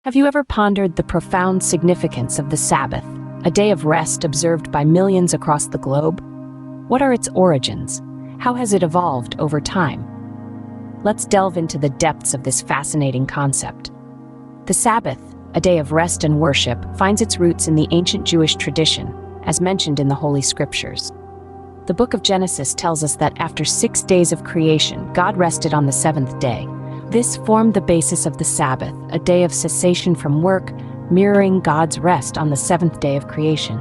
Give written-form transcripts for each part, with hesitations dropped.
Have you ever pondered the profound significance of the Sabbath, a day of rest observed by millions across the globe? What are its origins? How has it evolved over time? Let's delve into the depths of this fascinating concept. The Sabbath, a day of rest and worship, finds its roots in the ancient Jewish tradition, as mentioned in the Holy Scriptures. The book of Genesis tells us that after 6 days of creation, God rested on the seventh day. This formed the basis of the Sabbath, a day of cessation from work, mirroring God's rest on the seventh day of creation.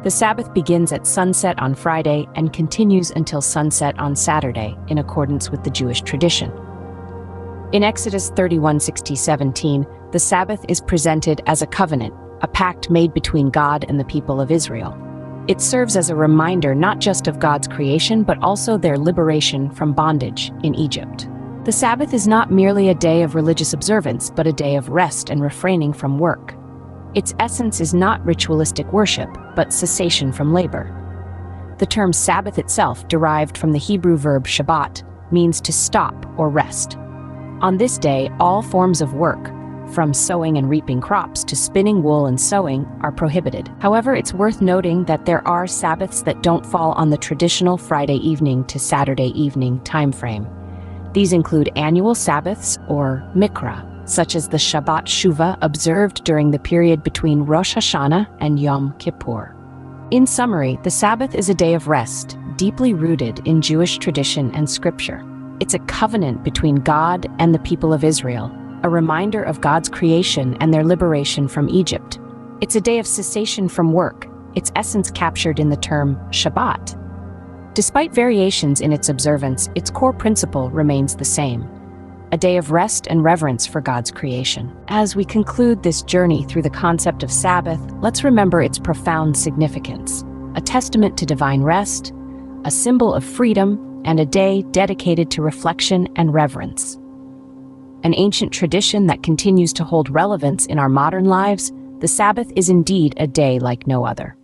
The Sabbath begins at sunset on Friday and continues until sunset on Saturday, in accordance with the Jewish tradition. In Exodus 31:17, the Sabbath is presented as a covenant, a pact made between God and the people of Israel. It serves as a reminder not just of God's creation, but also their liberation from bondage in Egypt. The Sabbath is not merely a day of religious observance, but a day of rest and refraining from work. Its essence is not ritualistic worship, but cessation from labor. The term Sabbath itself, derived from the Hebrew verb Shabbat, means to stop or rest. On this day, all forms of work, from sowing and reaping crops to spinning wool and sewing, are prohibited. However, it's worth noting that there are Sabbaths that don't fall on the traditional Friday evening to Saturday evening time frame. These include annual Sabbaths, or Mikra, such as the Shabbat Shuvah observed during the period between Rosh Hashanah and Yom Kippur. In summary, the Sabbath is a day of rest, deeply rooted in Jewish tradition and scripture. It's a covenant between God and the people of Israel, a reminder of God's creation and their liberation from Egypt. It's a day of cessation from work, its essence captured in the term Shabbat. Despite variations in its observance, its core principle remains the same: a day of rest and reverence for God's creation. As we conclude this journey through the concept of Sabbath, let's remember its profound significance: a testament to divine rest, a symbol of freedom, and a day dedicated to reflection and reverence. An ancient tradition that continues to hold relevance in our modern lives, the Sabbath is indeed a day like no other.